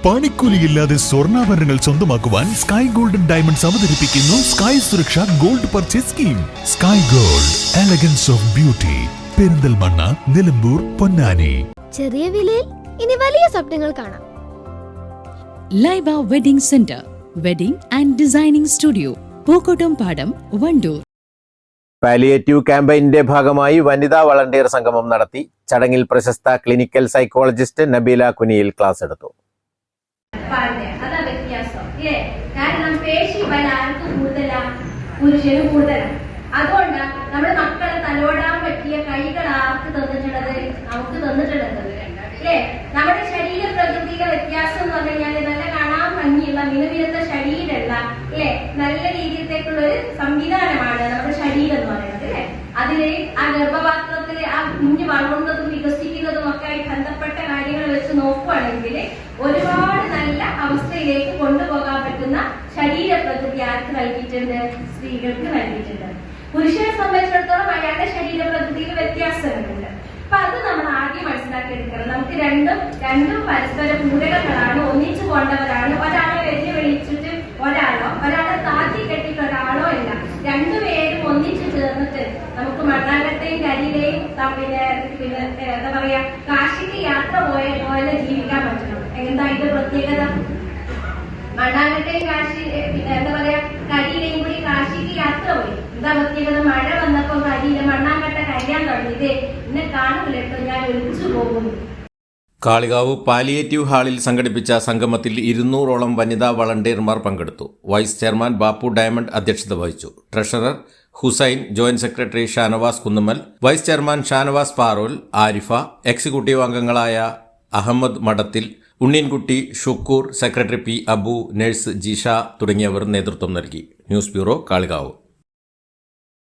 പണിക്കൂലിയില്ലാതെ സ്വർണ്ണാഭരണങ്ങൾ സ്വന്തമാക്കുവാൻ Sky golden diamonds അവതരിപ്പിക്കുന്നു Sky Suraksha gold purchase scheme. Sky gold, elegance of beauty. Perinthalmanna, Nilambur, Ponnani. ചെറിയ വിലയിൽ ഇനി വലിയ സ്വപ്നങ്ങൾ കാണാം. Laiba wedding centre, wedding and designing studio, Pookkottumpadam, Wandoor. Palliative ക്യാമ്പയിന്റെ ഭാഗമായി വനിതാ വളണ്ടിയർ സംഗമം നടത്തി. ചടങ്ങിൽ പ്രശസ്ത clinical psychologist Nabeela Kuniyil class എടുത്തു. അതാ വ്യത്യാസം ഇല്ലേ? കാരണം പേശി ബലം ആർക്ക് കൂടുതലാണ്? പുരുഷന് കൂടുതലാണ്. അതുകൊണ്ട് നമ്മുടെ മക്കളെ തലോടാൻ പറ്റിയ കൈകൾ ആർക്ക് തന്നിട്ടുള്ളത്? നമുക്ക് തന്നിട്ടുള്ളത് അല്ലേ? നമ്മുടെ ശരീര പ്രകൃതിയിലെ വ്യത്യാസം എന്ന് പറഞ്ഞു കഴിഞ്ഞാൽ നല്ല കാണാൻ ഭംഗിയുള്ള മിനുമിനുത്ത ശരീരമുള്ള അല്ലെ നല്ല രീതിയിലേക്കുള്ള ഒരു സംവിധാനമാണ് നമ്മുടെ ശരീരം എന്ന് പറയുന്നത് അല്ലെ. അതില് ആ ഗർഭപാത്രത്തില് ആ കുഞ്ഞ് വളർന്നതും വികസിക്കുന്നതും ഒക്കെ ആയി ബന്ധപ്പെട്ട കാര്യങ്ങൾ വെച്ച് നോക്കുകയാണെങ്കിൽ ഒരുപാട് നല്ല അവസ്ഥയിലേക്ക് കൊണ്ടുപോകാൻ പറ്റുന്ന ശരീര പ്രകൃതി ആർക്ക് നൽകിയിട്ടുണ്ട്? സ്ത്രീകൾക്ക് നൽകിയിട്ടുണ്ട്. പുരുഷനെ സംബന്ധിച്ചിടത്തോളം അയാളുടെ ശരീര പ്രകൃതിയിൽ വ്യത്യാസങ്ങളുണ്ട്. അപ്പൊ അത് നമ്മൾ ആദ്യം മനസ്സിലാക്കി എടുക്കണം. നമുക്ക് രണ്ടും പരസ്പര പൂരകങ്ങളാണ്, ഒന്നിച്ചു പോകേണ്ടവരാണ്. ഒരാളെ വെല്ലുവിളിച്ചിട്ട് ഒരാളെ താത്തി കെട്ടിട്ട് ഒരാളോ അല്ല. രണ്ടുപേരും ഒന്നിച്ചു ചേർന്നിട്ട് നമുക്ക് മണ്ണാങ്കട്ടയും കരിയിലെയും പിന്നെ എന്താ പറയാ കാശിക്ക് യാത്ര പോലെ ജീവിക്കാൻ പറ്റണം. എന്താ ഇതിന്റെ പ്രത്യേകത? മണ്ണാങ്കട്ടയും കാശി എന്താ പറയാ കരിയിലെയും കൂടി കാശിക്ക് യാത്ര പോയി. എന്താ പ്രത്യേകത? മഴ വന്നപ്പോ കരിയിലെ മണ്ണാങ്കട്ട കരിയാൻ തുടങ്ങിയത് എന്നെ കാണൂല്ലോ, ഞാൻ ഒലിച്ചു പോകുന്നു. കാളികാവ് പാലിയേറ്റീവ് ഹാളിൽ സംഘടിപ്പിച്ച സംഗമത്തിൽ 200ഓളം വനിതാ വളണ്ടിയർമാർ പങ്കെടുത്തു. വൈസ് ചെയർമാൻ ബാപ്പു ഡയമണ്ട് അധ്യക്ഷത വഹിച്ചു. Treasurer Hussain, joint secretary Shanavas Kunnummal, vice chairman Shanavas Parol, Arifa, executive അംഗങ്ങളായ Ahammed Madathil, Unneenkutty, Shukkur, secretary P Abu, nurse Jisha തുടങ്ങിയവർ നേതൃത്വം നൽകി. News bureau, Kalikavu.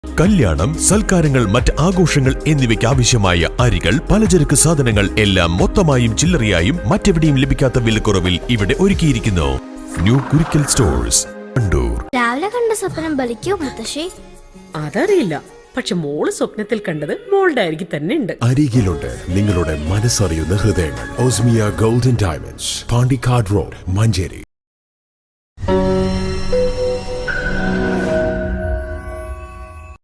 കല്യാണം, സൽക്കാരങ്ങൾ, മറ്റ് ആഘോഷങ്ങൾ എന്നിവയ്ക്ക് ആവശ്യമായ അരികൾ, പലചരക്ക് സാധനങ്ങൾ എല്ലാം മൊത്തമായും ചില്ലറയായും മറ്റെവിടെയും ലഭിക്കാത്ത വിലക്കുറവിൽ ഇവിടെ ഒരുക്കിയിരിക്കുന്നു. New Kurikkal stores, Wandoor. രാവിലെ കണ്ട സ്വപ്നം ബലിക്കോ മുത്തശ്ശി? അതറിയില്ല, പക്ഷെ മോള് സ്വപ്നത്തിൽ കണ്ടത് മോളുടെ അരികിൽ തന്നെ ഉണ്ട്. അരികിലുണ്ട് നിങ്ങളുടെ മനസ്സറിയുന്ന ഹൃദയങ്ങൾ. Osmiya golden diamonds, Pandikkad road, Manjeri.